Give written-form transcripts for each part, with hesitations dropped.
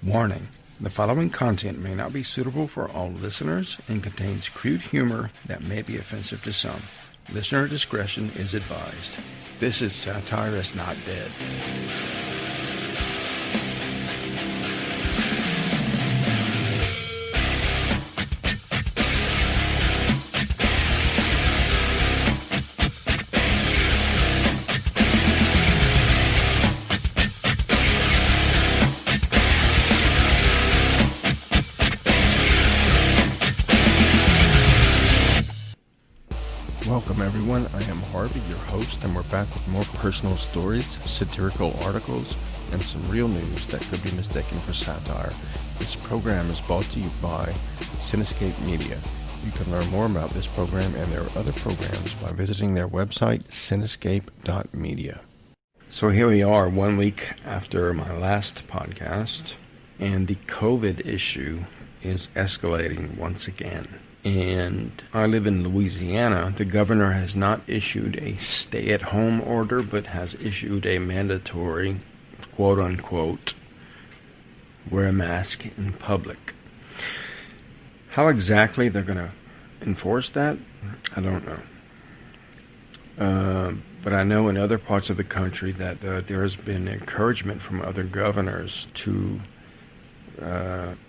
Warning: the following content may not be suitable for all listeners and contains crude humor that may be offensive to some. Listener discretion is advised. This is Satire is Not Dead. Welcome everyone, I am Harvey, your host, and we're back with more personal stories, satirical articles, and some real news that could be mistaken for satire. This program is brought to you by Cinescape Media. You can learn more about this program and their other programs by visiting their website, cinescape.media. So here we are, 1 week after my last podcast, and the COVID issue is escalating once again. And I live in Louisiana. The governor has not issued a stay-at-home order, but has issued a mandatory, quote-unquote, wear a mask in public. How exactly they're going to enforce that, I don't know. But I know in other parts of the country that there has been encouragement from other governors to,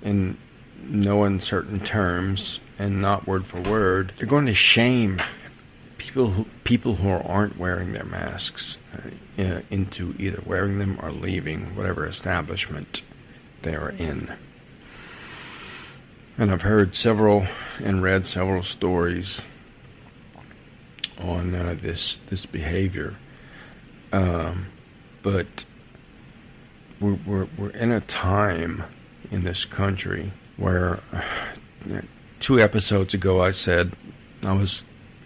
in no uncertain terms, and not word for word, they're going to shame people who aren't wearing their masks into either wearing them or leaving whatever establishment they are in. And I've heard several and read several stories on this behavior, but we're in a time in this country where 2 episodes ago I said I was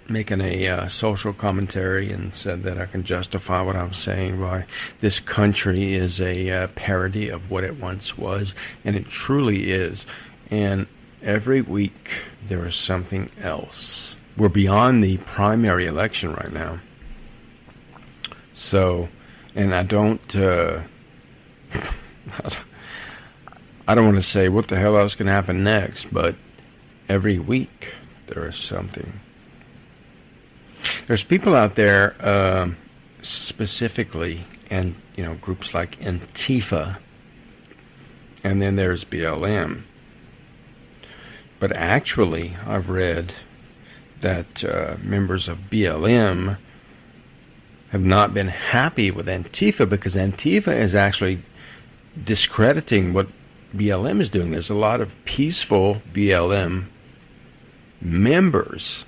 making a social commentary and said that I can justify what I was saying by this country is a parody of what it once was, and it truly is. And every week there is something else. We're beyond the primary election right now. So, and I don't want to say what the hell else can happen next, but every week there is something. There's people out there, specifically, and groups like Antifa, and then there's BLM. But actually, I've read that members of BLM have not been happy with Antifa because Antifa is actually discrediting what BLM is doing. There's a lot of peaceful BLM members,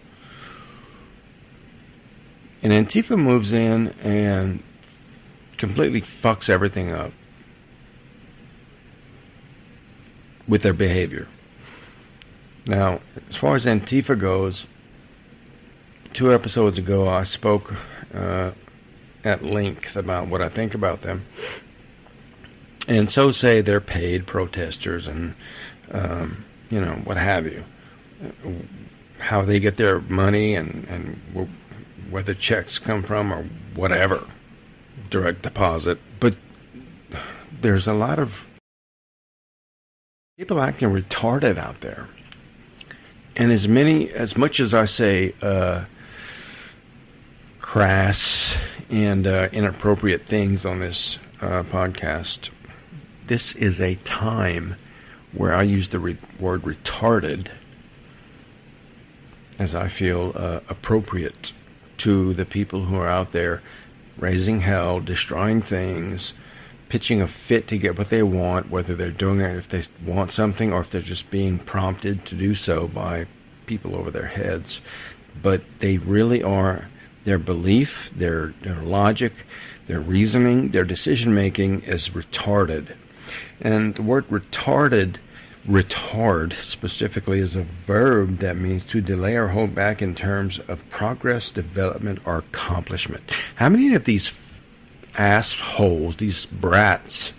and Antifa moves in and completely fucks everything up with their behavior. Now, as far as Antifa goes, 2 episodes ago I spoke at length about what I think about them. And so say they're paid protesters and, what have you. How they get their money and where the checks come from or whatever. Direct deposit. But there's a lot of people acting retarded out there. And as much as I say crass and inappropriate things on this podcast, this is a time where I use the word retarded as I feel appropriate to the people who are out there raising hell, destroying things, pitching a fit to get what they want, whether they're doing it if they want something or if they're just being prompted to do so by people over their heads. But they really are, their belief, their logic, their reasoning, their decision-making is retarded. And the word retard specifically is a verb that means to delay or hold back in terms of progress, development, or accomplishment. How many of these assholes, these brats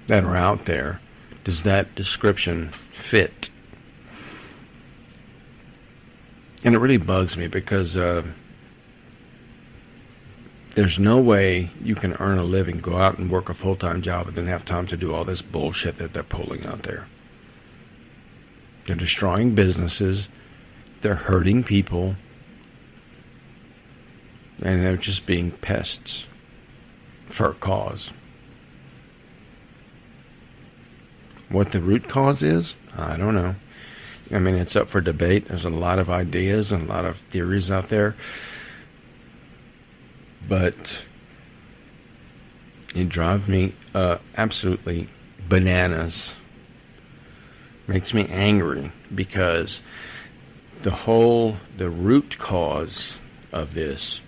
that are out there, does that description fit? And it really bugs me because There's no way you can earn a living, go out and work a full-time job, and then have time to do all this bullshit that they're pulling out there. They're destroying businesses. They're hurting people. And they're just being pests for a cause. What the root cause is, I don't know. I mean, it's up for debate. There's a lot of ideas and a lot of theories out there. But it drives me absolutely bananas. Makes me angry because the root cause of this,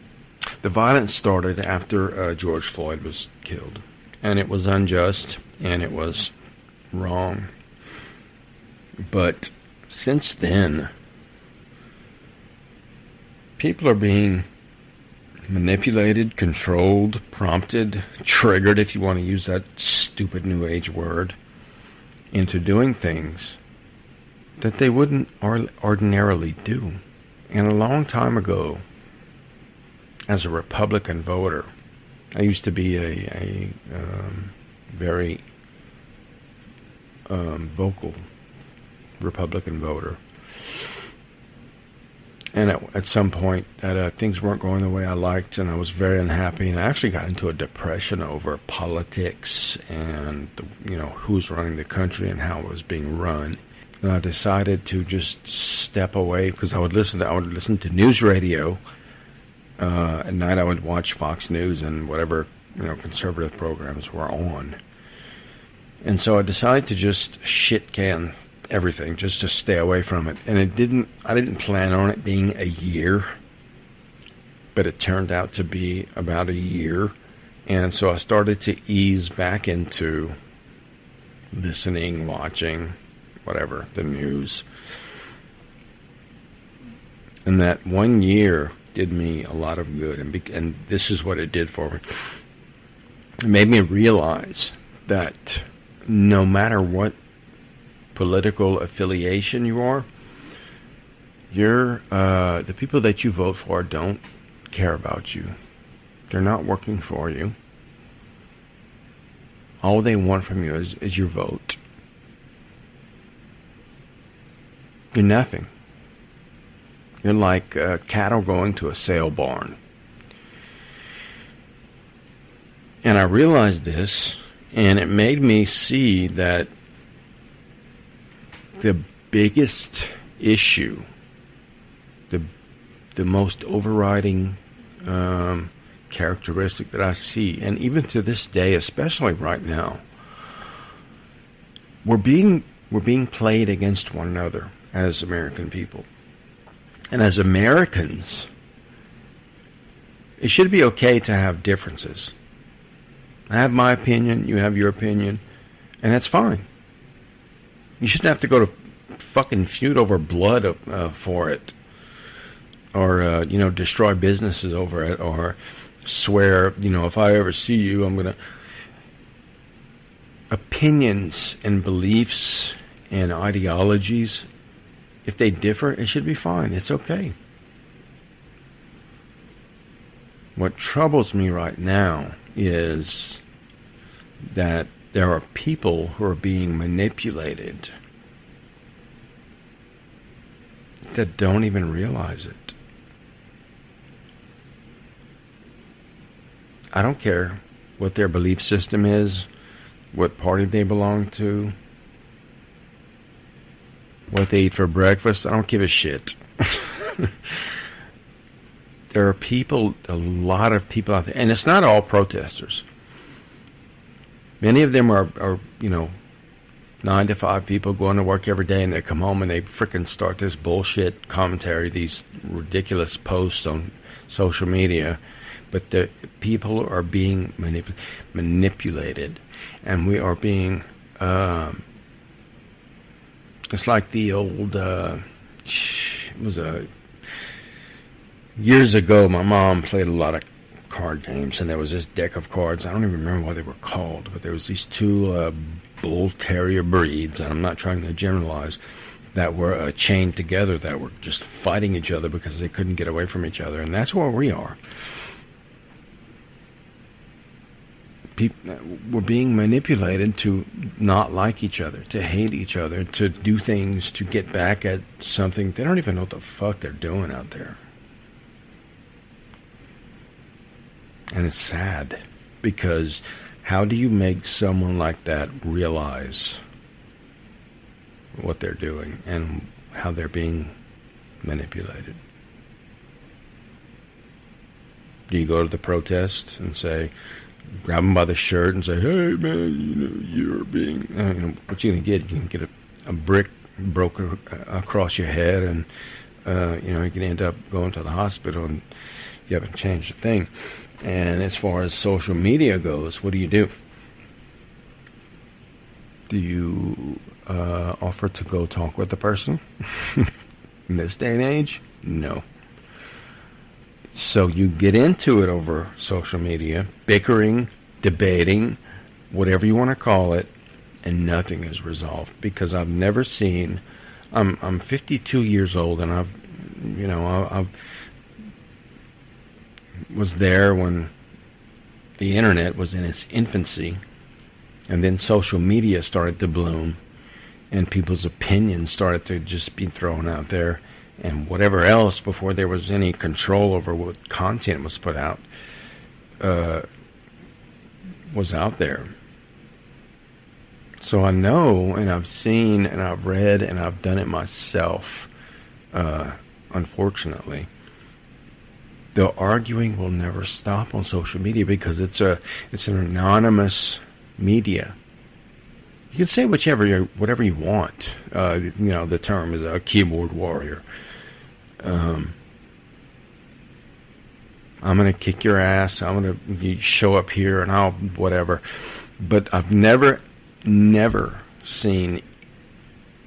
the violence started after George Floyd was killed. And it was unjust and it was wrong. But since then, people are being manipulated, controlled, prompted, triggered, if you want to use that stupid New Age word, into doing things that they wouldn't ordinarily do. And a long time ago, as a Republican voter, I used to be a very vocal Republican voter. And at some point that things weren't going the way I liked, and I was very unhappy, and I actually got into a depression over politics and who's running the country and how it was being run. And I decided to just step away because I would listen to news radio. At night I would watch Fox News and whatever conservative programs were on. And so I decided to just shit can everything, just to stay away from it. And I didn't plan on it being a year, but it turned out to be about a year. And so I started to ease back into listening, watching, whatever, the news. And that 1 year did me a lot of good, and this is what it did for me. It made me realize that no matter what political affiliation you are, the people that you vote for don't care about you. They're not working for you. All they want from you is your vote. You're nothing. You're like cattle going to a sale barn. And I realized this, and it made me see that the biggest issue, the most overriding characteristic that I see, and even to this day, especially right now, we're being played against one another as American people. And as Americans, it should be okay to have differences. I have my opinion, you have your opinion, and that's fine. You shouldn't have to go to fucking feud over blood for it, or destroy businesses over it, or swear, if I ever see you, I'm gonna. Opinions and beliefs and ideologies, if they differ, it should be fine. It's okay. What troubles me right now is that there are people who are being manipulated that don't even realize it. I don't care what their belief system is, what party they belong to, what they eat for breakfast. I don't give a shit. There are people, a lot of people out there, and it's not all protesters. Many of them are 9 to 5 people going to work every day, and they come home and they frickin' start this bullshit commentary, these ridiculous posts on social media. But the people are being manipulated, and we are being. It's like the old. Years ago, my mom played a lot of card games, and there was this deck of cards. I don't even remember what they were called, but there was these two bull terrier breeds, and I'm not trying to generalize, that were chained together, that were just fighting each other because they couldn't get away from each other, and that's where we are. we're being manipulated to not like each other, to hate each other, to do things to get back at something. They don't even know what the fuck they're doing out there. And it's sad, because how do you make someone like that realize what they're doing and how they're being manipulated? Do you go to the protest and say, grab them by the shirt and say, hey man, you're being, what you gonna get? You can get a brick broken across your head, and you can end up going to the hospital and you haven't changed a thing. And as far as social media goes, what do? Do you offer to go talk with the person? In this day and age, no. So you get into it over social media, bickering, debating, whatever you want to call it, and nothing is resolved. Because I've never seen, I'm 52 years old, and I've was there when the internet was in its infancy, and then social media started to bloom, and people's opinions started to just be thrown out there, and whatever else, before there was any control over what content was put out, was out there. So I know, and I've seen, and I've read, and I've done it myself, unfortunately. The arguing will never stop on social media, because it's an anonymous media. You can say whatever you want. The term is a keyboard warrior. I'm gonna kick your ass. You show up here and I'll whatever. But I've never seen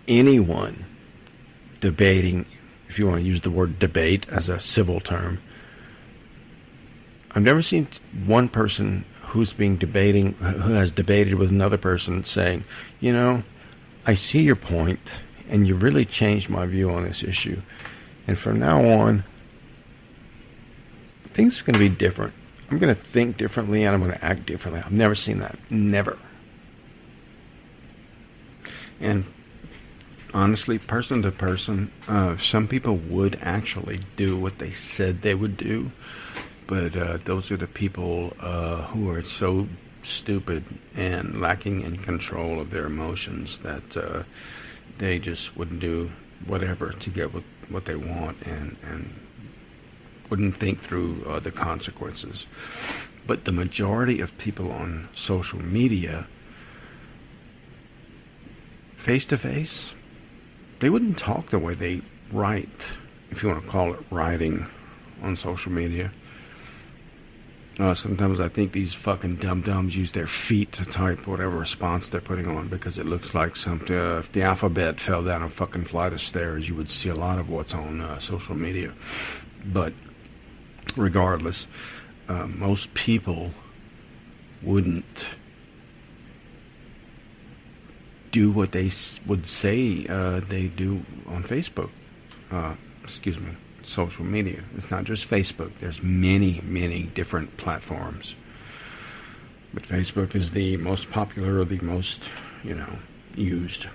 anyone debating, if you want to use the word debate as a civil term. I've never seen one person who has debated with another person saying, I see your point, and you really changed my view on this issue. And from now on, things are going to be different. I'm going to think differently, and I'm going to act differently. I've never seen that. Never. And honestly, person to person, some people would actually do what they said they would do. But those are the people who are so stupid and lacking in control of their emotions that they just would do whatever to get what they want, and wouldn't think through the consequences. But the majority of people on social media, face to face, they wouldn't talk the way they write, if you want to call it writing, on social media. Sometimes I think these fucking dum-dums use their feet to type whatever response they're putting on, because it looks like if the alphabet fell down a fucking flight of stairs, you would see a lot of what's on social media. But regardless, most people wouldn't do what they would say they do on Facebook. Social media. It's not just Facebook. There's many, many different platforms. But Facebook is the most popular, or the most, used.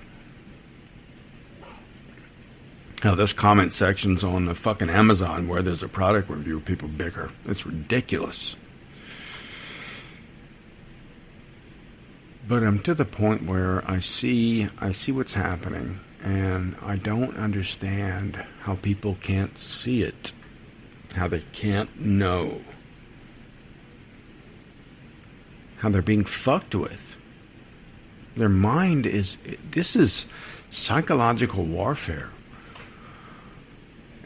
Now, there's comment sections on the fucking Amazon where there's a product review, people bicker. It's ridiculous. But I'm to the point where I see what's happening, and I don't understand how people can't see it, how they can't know, how they're being fucked with. Their mind this is psychological warfare.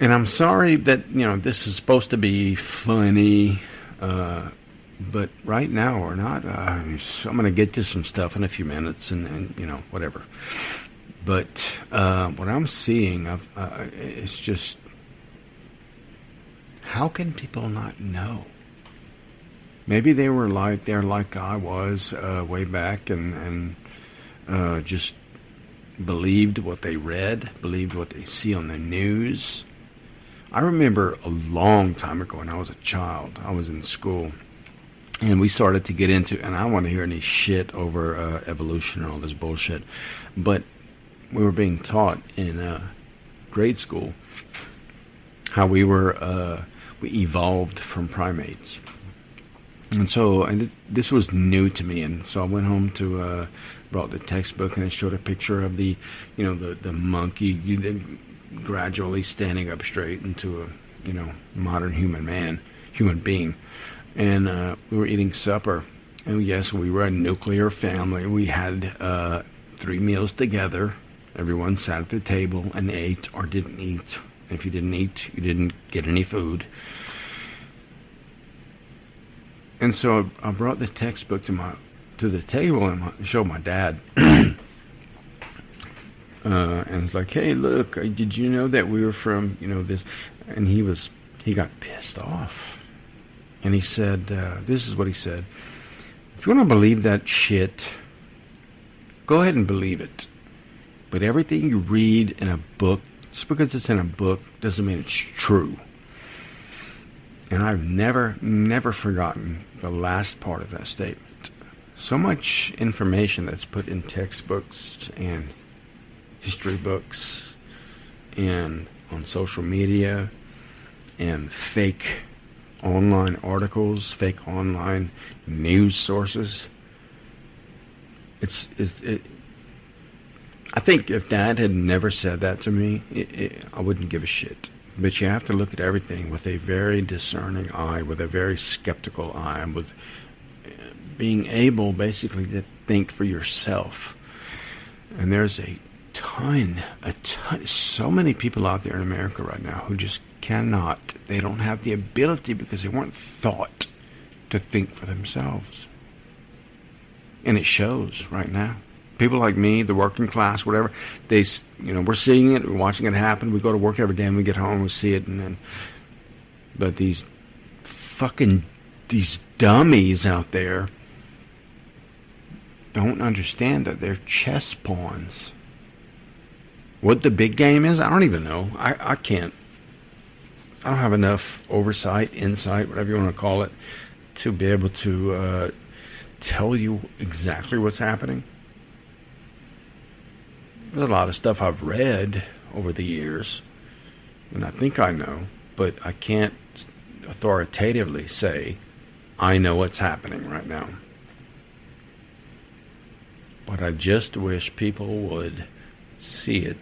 And I'm sorry that, this is supposed to be funny, but right now we're not. I'm going to get to some stuff in a few minutes, and whatever. But what I'm seeing is just, how can people not know? Maybe they're like I was way back, and just believed what they read, believed what they see on the news. I remember a long time ago when I was a child, I was in school, And we started to get into, and I don't want to hear any shit over evolution and all this bullshit, but we were being taught in grade school how we evolved from primates. And so this was new to me, and so I went home to brought the textbook, and it showed a picture of the monkey gradually standing up straight into a modern human being. And we were eating supper, and yes, we were a nuclear family. We had 3 meals together. Everyone sat at the table and ate or didn't eat. If you didn't eat, you didn't get any food. And so I brought the textbook to the table and showed my dad. And it's like, hey, look, did you know that we were from this? And he got pissed off. And he said, this is what he said: if you want to believe that shit, go ahead and believe it. But everything you read in a book, just because it's in a book, doesn't mean it's true. And I've never forgotten the last part of that statement. So much information that's put in textbooks and history books and on social media and fake online articles, fake online news sources. I think if Dad had never said that to me, I wouldn't give a shit. But you have to look at everything with a very discerning eye, with a very skeptical eye, with being able basically to think for yourself. And there's a ton, so many people out there in America right now who just cannot. They don't have the ability because they weren't taught to think for themselves. And it shows right now. People like me, the working class, whatever, we're seeing it, we're watching it happen. We go to work every day and we get home, we see it, but these dummies out there don't understand that they're chess pawns. What the big game is, I don't even know. I can't. I don't have enough oversight, insight, whatever you want to call it, to be able to tell you exactly what's happening. There's a lot of stuff I've read over the years, and I think I know, but I can't authoritatively say I know what's happening right now. But I just wish people would see it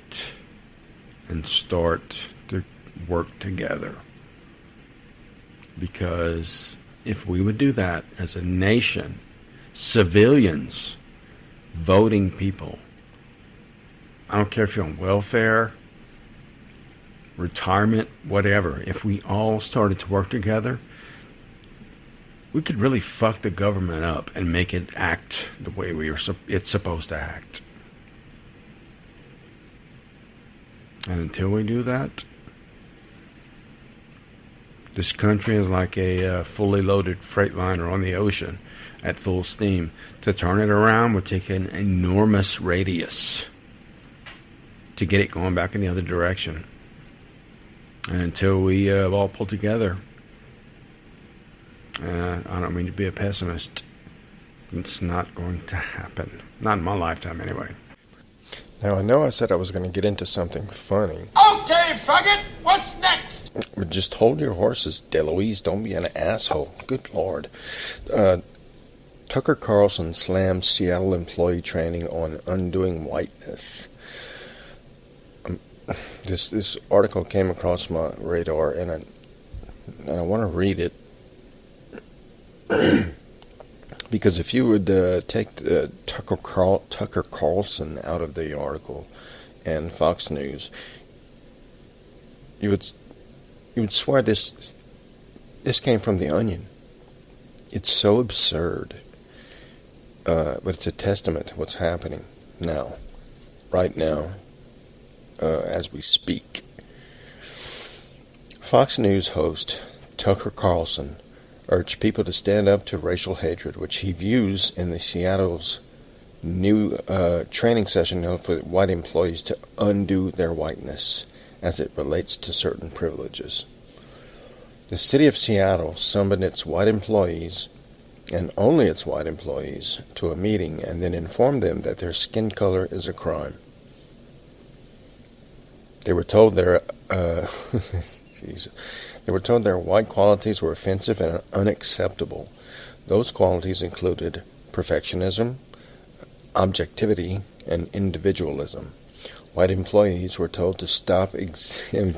and start to work together. Because if we would do that as a nation, civilians, voting people, I don't care if you're on welfare, retirement, whatever, if we all started to work together, we could really fuck the government up and make it act the way it's supposed to act. And until we do that, this country is like a fully loaded freightliner on the ocean at full steam. To turn it around would take an enormous radius to get it going back in the other direction. And until we all pull together, I don't mean to be a pessimist, it's not going to happen. Not in my lifetime, anyway. Now, I know I said I was going to get into something funny. Okay, faggot, what's next? But just hold your horses, DeLuise. Don't be an asshole. Good Lord. Tucker Carlson slams Seattle employee training on undoing whiteness. This article came across my radar, and I want to read it. Because if you would take Tucker Carlson out of the article and Fox News, you would swear this came from The Onion. It's so absurd, but it's a testament to what's happening now, right now, as we speak. Fox News host Tucker Carlson urged people to stand up to racial hatred, which he views in the Seattle's new training session held for white employees to undo their whiteness as it relates to certain privileges. The city of Seattle summoned its white employees and only its white employees, to a meeting and then inform them that their skin color is a crime. They were told their white qualities were offensive and unacceptable. Those qualities included perfectionism, objectivity, and individualism. White employees were told to stop exhibiting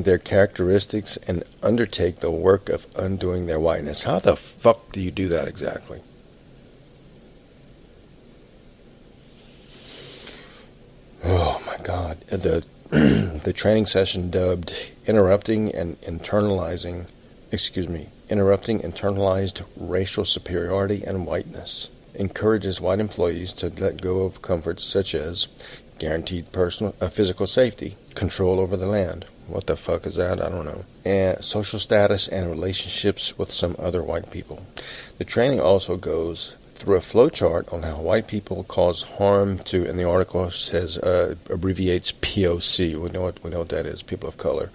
their characteristics and undertake the work of undoing their whiteness. How the fuck do you do that exactly? Oh my God. The training session dubbed interrupting internalized racial superiority and whiteness encourages white employees to let go of comforts such as guaranteed physical safety, control over the land. What the fuck is that? I don't know. And social status and relationships with some other white people. The training also goes through a flowchart on how white people cause harm to, and the article says, abbreviates POC. We know what that is, people of color,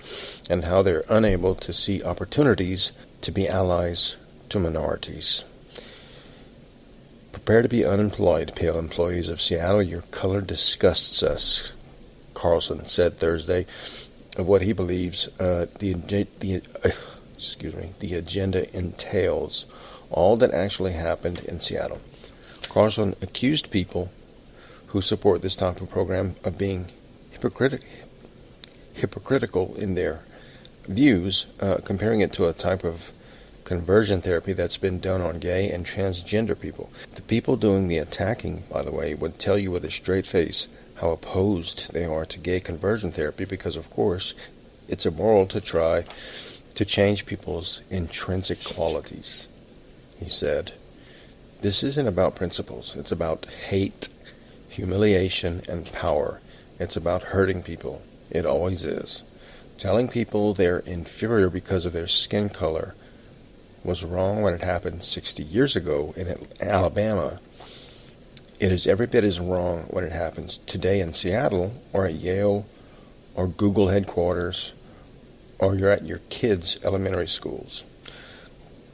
and how they're unable to see opportunities to be allies to minorities. Prepare to be unemployed, pale employees of Seattle. Your color disgusts us, Carlson said Thursday, of what he believes the agenda entails. All that actually happened in Seattle. Carlson accused people who support this type of program of being hypocritical in their views, comparing it to a type of conversion therapy that's been done on gay and transgender people. The people doing the attacking, by the way, would tell you with a straight face how opposed they are to gay conversion therapy because, of course, it's immoral to try to change people's intrinsic qualities. He said, "This isn't about principles. It's about hate, humiliation, and power. It's about hurting people. It always is. Telling people they're inferior because of their skin color was wrong when it happened 60 years ago in Alabama. It is every bit as wrong when it happens today in Seattle or at Yale or Google headquarters or you're at your kids' elementary schools."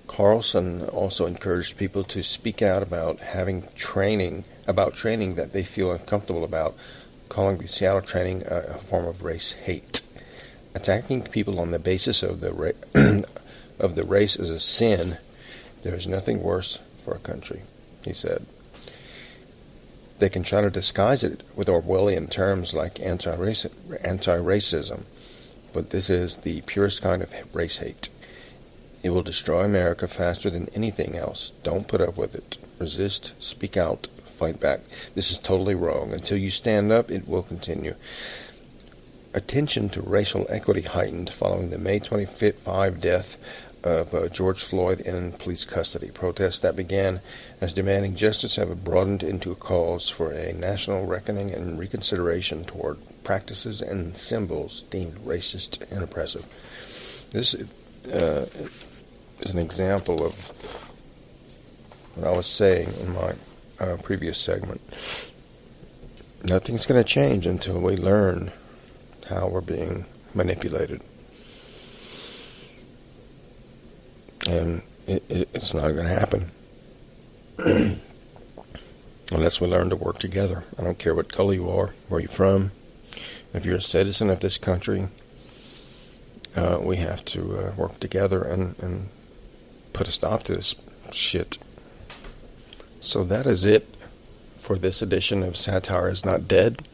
Carlson also encouraged people to speak out about training that they feel uncomfortable about, calling the Seattle training a form of race hate. Attacking people on the basis of the race is a sin. There is nothing worse for a country, he said. They can try to disguise it with Orwellian terms like anti-racism, but this is the purest kind of race hate. It will destroy America faster than anything else. Don't put up with it. Resist, speak out, fight back. This is totally wrong. Until you stand up, it will continue. Attention to racial equity heightened following the May 25 death of George Floyd in police custody. Protests that began as demanding justice have broadened into calls for a national reckoning and reconsideration toward practices and symbols deemed racist and oppressive. This is an example of what I was saying in my previous segment. Nothing's going to change until we learn how we're being manipulated. And it's not going to happen unless we learn to work together. I don't care what color you are, where you're from. If you're a citizen of this country, we have to work together and put a stop to this shit. So that is it for this edition of Satire is Not Dead.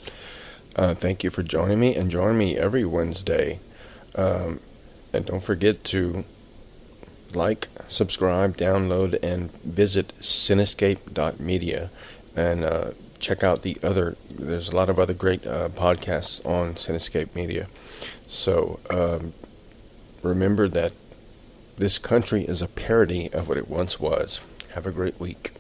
Thank you for joining me, and join me every Wednesday. And don't forget to like, subscribe, download, and visit cinescape.media and check out there's a lot of other great podcasts on Cinescape Media. So remember that this country is a parody of what it once was. Have a great week.